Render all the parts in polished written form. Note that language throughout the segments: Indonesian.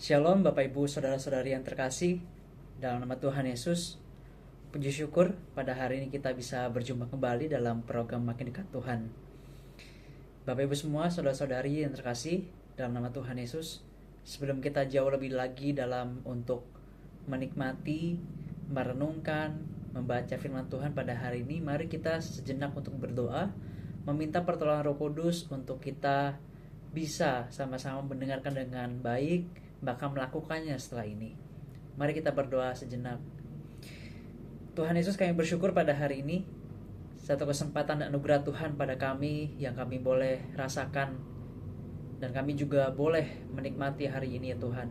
Shalom Bapak Ibu Saudara-saudari yang terkasih, dalam nama Tuhan Yesus. Puji syukur pada hari ini kita bisa berjumpa kembali dalam program Makin Dekat Tuhan. Bapak Ibu semua, saudara-saudari yang terkasih, dalam nama Tuhan Yesus, sebelum kita jauh lebih lagi dalam untuk menikmati, merenungkan, membaca firman Tuhan pada hari ini, mari kita sejenak untuk berdoa, meminta pertolongan Roh Kudus untuk kita bisa sama-sama mendengarkan dengan baik, bahkan melakukannya setelah ini. Mari kita berdoa sejenak. Tuhan Yesus, kami bersyukur pada hari ini, satu kesempatan dan anugerah Tuhan pada kami yang kami boleh rasakan, dan kami juga boleh menikmati hari ini ya Tuhan.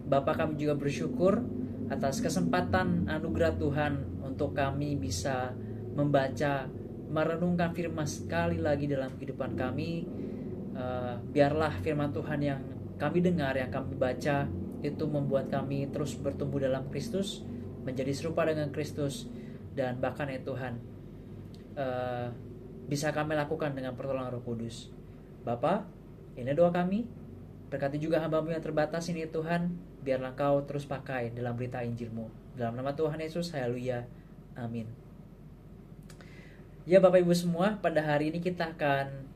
Bapa, kami juga bersyukur atas kesempatan anugerah Tuhan untuk kami bisa membaca, merenungkan firman sekali lagi dalam kehidupan kami. Biarlah firman Tuhan yang kami dengar, yang kami baca, itu membuat kami terus bertumbuh dalam Kristus, menjadi serupa dengan Kristus, dan bahkan ya Tuhan, bisa kami lakukan dengan pertolongan Roh Kudus. Bapa, ini doa kami, berkati juga hamba-Mu yang terbatas ini ya Tuhan, biarlah Engkau terus pakai dalam berita Injil-Mu. Dalam nama Tuhan Yesus, haleluya, amin. Ya Bapak Ibu semua, pada hari ini kita akan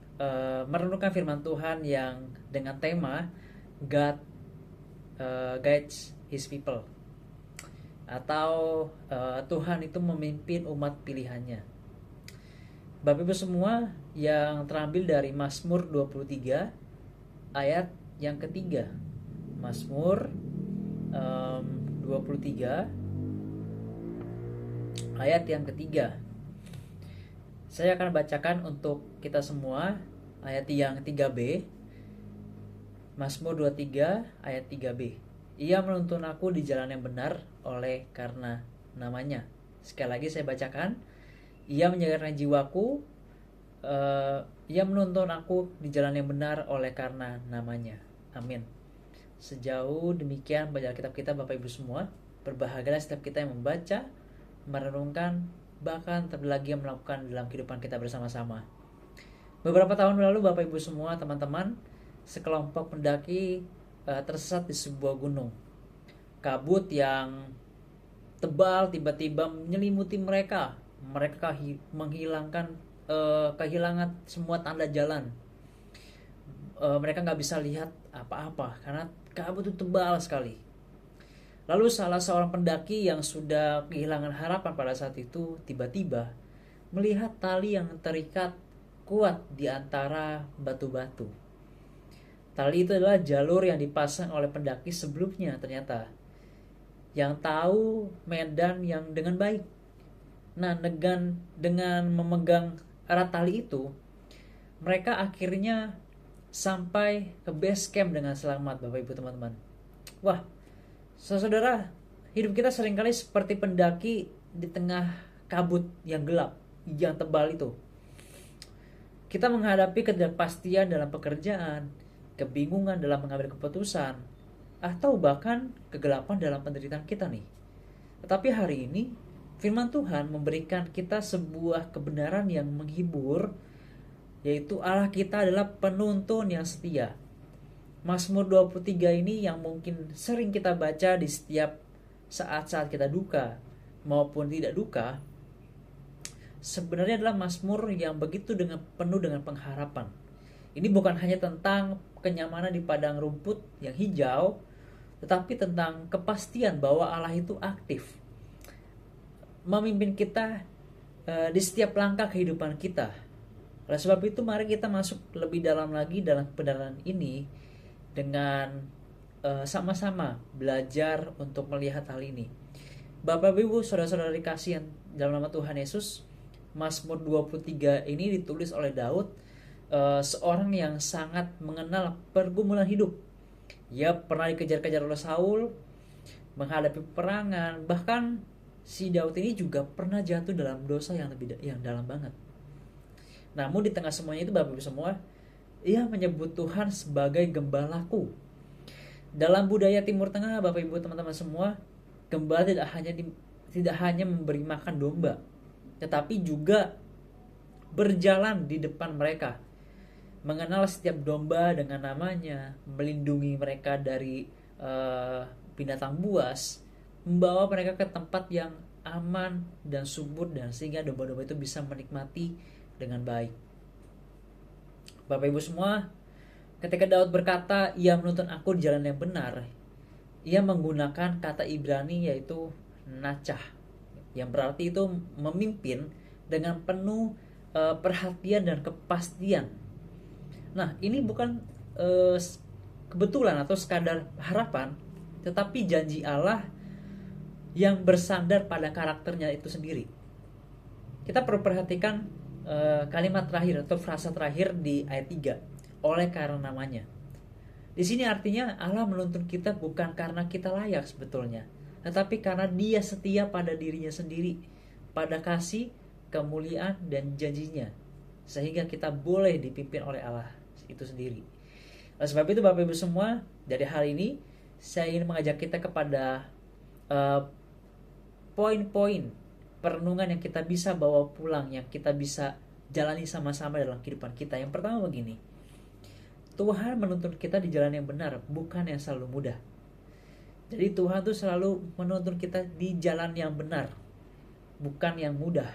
merenungkan firman Tuhan yang dengan tema God guides His people, atau Tuhan itu memimpin umat pilihannya. Bapak Ibu semua, yang terambil dari Mazmur 23 ayat yang ketiga. Mazmur 23 ayat yang ketiga. Saya akan bacakan untuk kita semua ayat yang 3b. Mazmur 23 ayat 3b. Ia menuntun aku di jalan yang benar oleh karena namanya. Sekali lagi saya bacakan. Ia menyegarkan jiwaku. Ia menuntun aku di jalan yang benar oleh karena namanya. Amin. Sejauh demikian bacaan kitab kita Bapak Ibu semua. Berbahagialah setiap kita yang membaca, merenungkan, bahkan terlebih lagi yang melakukan dalam kehidupan kita bersama-sama. Beberapa tahun lalu Bapak Ibu semua, teman-teman, sekelompok pendaki tersesat di sebuah gunung. Kabut yang tebal tiba-tiba menyelimuti mereka. Mereka kehilangan semua tanda jalan. Mereka nggak bisa lihat apa-apa karena kabut itu tebal sekali. Lalu salah seorang pendaki yang sudah kehilangan harapan pada saat itu tiba-tiba melihat tali yang terikat kuat di antara batu-batu. Tali itu adalah jalur yang dipasang oleh pendaki sebelumnya ternyata, yang tahu medan yang dengan baik. Nah, dengan memegang erat tali itu, mereka akhirnya sampai ke base camp dengan selamat, Bapak Ibu teman-teman. Wah, saudara, hidup kita seringkali seperti pendaki di tengah kabut yang gelap, yang tebal itu. Kita menghadapi ketidakpastian dalam pekerjaan, kebingungan dalam mengambil keputusan, atau bahkan kegelapan dalam penderitaan kita nih. Tetapi hari ini, firman Tuhan memberikan kita sebuah kebenaran yang menghibur, yaitu Allah kita adalah penuntun yang setia. Mazmur 23 ini yang mungkin sering kita baca di setiap saat-saat kita duka maupun tidak duka, sebenarnya adalah mazmur yang begitu penuh dengan pengharapan. Ini bukan hanya tentang kenyamanan di padang rumput yang hijau, tetapi tentang kepastian bahwa Allah itu aktif, memimpin kita di setiap langkah kehidupan kita. Oleh sebab itu, mari kita masuk lebih dalam lagi dalam kebenaran ini dengan sama-sama belajar untuk melihat hal ini. Bapak Ibu, saudara-saudara dikasih yang dalam nama Tuhan Yesus, Mazmur 23 ini ditulis oleh Daud, seorang yang sangat mengenal pergumulan hidup. Ia pernah dikejar-kejar oleh Saul, menghadapi peperangan, bahkan si Daud ini juga pernah jatuh dalam dosa yang dalam banget. Namun di tengah semuanya itu, Bapak Ibu semua, ia menyebut Tuhan sebagai gembalaku. Dalam budaya Timur Tengah, Bapak Ibu teman-teman semua, gembala tidak hanya memberi makan domba, tetapi juga berjalan di depan mereka, mengenal setiap domba dengan namanya, melindungi mereka dari binatang buas, membawa mereka ke tempat yang aman dan subur, dan sehingga domba-domba itu bisa menikmati dengan baik. Bapak Ibu semua, ketika Daud berkata, ia menuntun aku di jalan yang benar, ia menggunakan kata Ibrani yaitu nachah, yang berarti itu memimpin dengan penuh perhatian dan kepastian. Nah, ini bukan kebetulan atau sekadar harapan, tetapi janji Allah yang bersandar pada karakternya itu sendiri. Kita perlu perhatikan kalimat terakhir atau frasa terakhir di ayat 3, oleh karena namanya. Di sini artinya Allah menuntun kita bukan karena kita layak sebetulnya, tetapi karena Dia setia pada dirinya sendiri, pada kasih, kemuliaan, dan janjinya, sehingga kita boleh dipimpin oleh Allah itu sendiri. Oleh sebab itu Bapak Ibu semua, dari hal ini saya ingin mengajak kita kepada poin-poin perenungan yang kita bisa bawa pulang, yang kita bisa jalani sama-sama dalam kehidupan kita. Yang pertama begini, Tuhan menuntun kita di jalan yang benar, bukan yang selalu mudah. Jadi Tuhan tuh selalu menuntun kita di jalan yang benar, bukan yang mudah.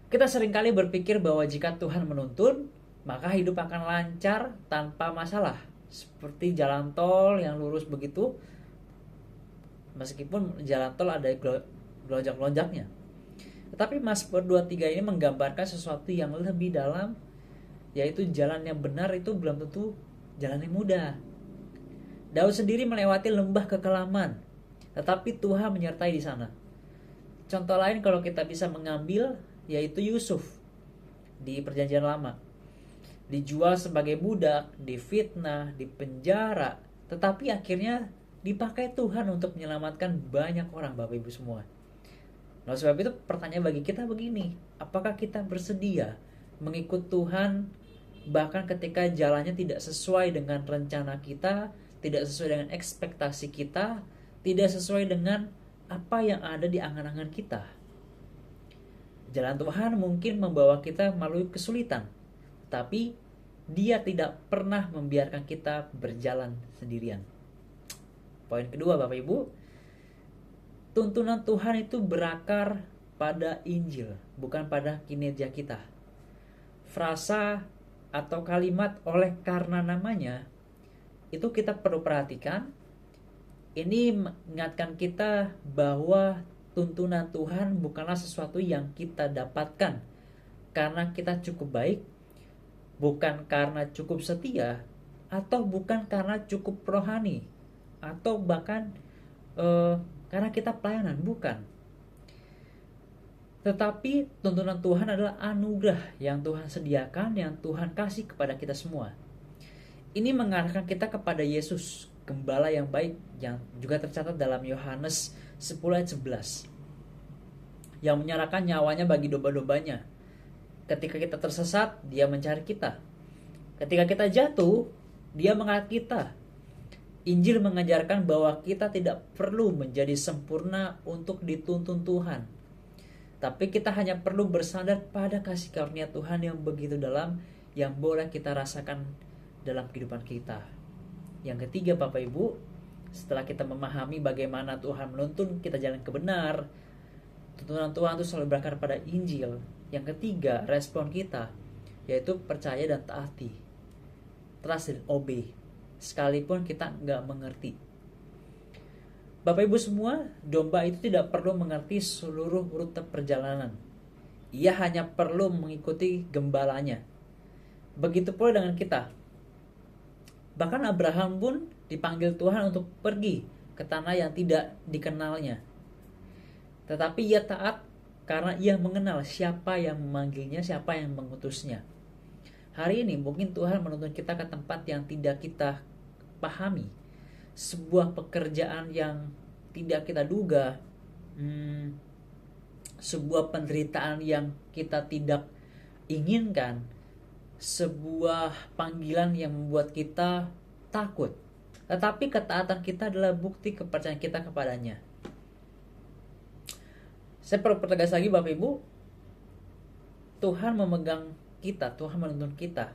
Kita seringkali berpikir bahwa jika Tuhan menuntun, maka hidup akan lancar tanpa masalah, seperti jalan tol yang lurus begitu, meskipun jalan tol ada gelonjak-gelonjaknya. Tetapi Mazmur 23 ini menggambarkan sesuatu yang lebih dalam, yaitu jalan yang benar itu belum tentu jalan yang mudah. Daud sendiri melewati lembah kekelaman, tetapi Tuhan menyertai di sana. Contoh lain kalau kita bisa mengambil, yaitu Yusuf di Perjanjian Lama. Dijual sebagai budak, difitnah, dipenjara, tetapi akhirnya dipakai Tuhan untuk menyelamatkan banyak orang, Bapak Ibu semua. Nah, sebab itu pertanyaan bagi kita begini, apakah kita bersedia mengikut Tuhan bahkan ketika jalannya tidak sesuai dengan rencana kita, tidak sesuai dengan ekspektasi kita, tidak sesuai dengan apa yang ada di angan-angan kita? Jalan Tuhan mungkin membawa kita melalui kesulitan, tapi Dia tidak pernah membiarkan kita berjalan sendirian. Poin kedua, Bapak Ibu, tuntunan Tuhan itu berakar pada Injil, bukan pada kinerja kita. Frasa atau kalimat oleh karena namanya itu kita perlu perhatikan. Ini mengingatkan kita bahwa tuntunan Tuhan bukanlah sesuatu yang kita dapatkan karena kita cukup baik, bukan karena cukup setia, atau bukan karena cukup rohani, atau bahkan karena kita pelayanan, bukan. Tetapi tuntunan Tuhan adalah anugerah yang Tuhan sediakan, yang Tuhan kasih kepada kita semua. Ini mengarahkan kita kepada Yesus, gembala yang baik, yang juga tercatat dalam Yohanes 10 ayat 11, yang menyerahkan nyawanya bagi domba-dombanya. Ketika kita tersesat, Dia mencari kita. Ketika kita jatuh, Dia mengangkat kita. Injil mengajarkan bahwa kita tidak perlu menjadi sempurna untuk dituntun Tuhan, tapi kita hanya perlu bersandar pada kasih karunia Tuhan yang begitu dalam, yang boleh kita rasakan dalam kehidupan kita. Yang ketiga, Bapak Ibu, setelah kita memahami bagaimana Tuhan menuntun kita jalan kebenar, tuntunan Tuhan itu selalu berakar pada Injil. Yang ketiga, respon kita, yaitu percaya dan taati, trust and obey, sekalipun kita nggak mengerti. Bapak Ibu semua, domba itu tidak perlu mengerti seluruh rute perjalanan. Ia hanya perlu mengikuti gembalanya. Begitu pula dengan kita. Bahkan Abraham pun dipanggil Tuhan untuk pergi ke tanah yang tidak dikenalnya. Tetapi ia taat karena ia mengenal siapa yang memanggilnya, siapa yang mengutusnya. Hari ini mungkin Tuhan menuntun kita ke tempat yang tidak kita pahami, sebuah pekerjaan yang tidak kita duga, sebuah penderitaan yang kita tidak inginkan, sebuah panggilan yang membuat kita takut. Tetapi ketaatan kita adalah bukti kepercayaan kita kepadanya. Saya perlu pertegas lagi, Bapak Ibu, Tuhan memegang kita, Tuhan menuntun kita.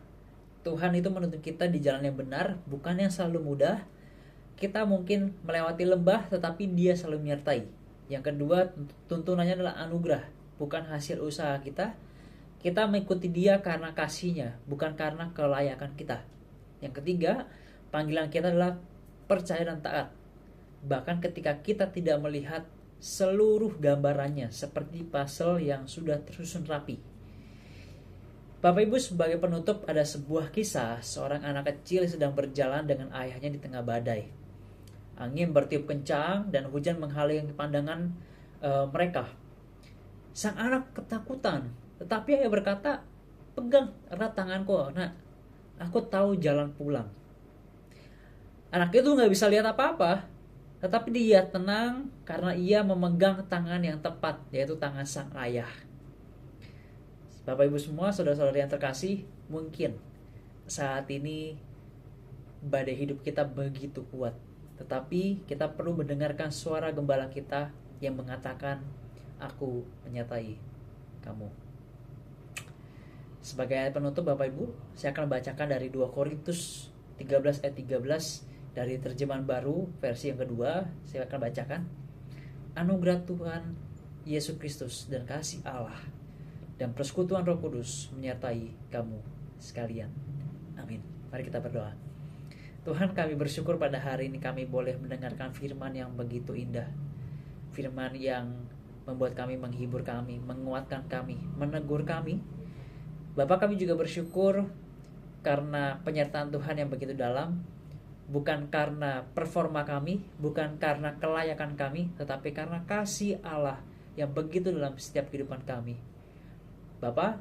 Tuhan itu menuntun kita di jalan yang benar, bukan yang selalu mudah, kita mungkin melewati lembah tetapi dia selalu menyertai. Yang kedua, tuntunannya adalah anugerah, bukan hasil usaha kita. Kita mengikuti dia karena kasihnya, bukan karena kelayakan kita. Yang ketiga, panggilan kita adalah percaya dan taat. Bahkan ketika kita tidak melihat seluruh gambarannya seperti puzzle yang sudah tersusun rapi. Bapak Ibu, sebagai penutup ada sebuah kisah seorang anak kecil sedang berjalan dengan ayahnya di tengah badai. Angin bertiup kencang dan hujan menghalangi pandangan mereka. Sang anak ketakutan, tetapi ayah berkata, "Pegang erat tanganku, nak. Aku tahu jalan pulang." Anak itu nggak bisa lihat apa-apa, tetapi dia tenang karena ia memegang tangan yang tepat, yaitu tangan sang ayah. Bapak Ibu semua, saudara-saudari yang terkasih, mungkin saat ini badai hidup kita begitu kuat, tetapi kita perlu mendengarkan suara gembala kita yang mengatakan, "Aku menyertai kamu." Sebagai ayat penutup Bapak Ibu, saya akan bacakan dari 2 Korintus 13 ayat 13 dari terjemahan baru versi yang kedua. Saya akan bacakan. "Anugerah Tuhan Yesus Kristus dan kasih Allah dan persekutuan Roh Kudus menyertai kamu sekalian. Amin." Mari kita berdoa. Tuhan, kami bersyukur pada hari ini kami boleh mendengarkan firman yang begitu indah. Firman yang membuat kami, menghibur kami, menguatkan kami, menegur kami. Bapak, kami juga bersyukur karena penyertaan Tuhan yang begitu dalam. Bukan karena performa kami, bukan karena kelayakan kami, tetapi karena kasih Allah yang begitu dalam setiap kehidupan kami. Bapak,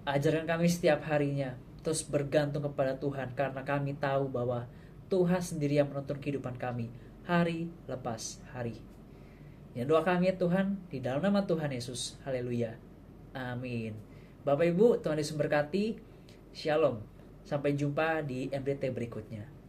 ajarkan kami setiap harinya terus bergantung kepada Tuhan, karena kami tahu bahwa Tuhan sendiri yang menuntun kehidupan kami hari lepas hari. Ya, doa kami ya Tuhan, di dalam nama Tuhan Yesus. Haleluya. Amin. Bapak Ibu, Tuhan Yesus berkati. Shalom. Sampai jumpa di MDT berikutnya.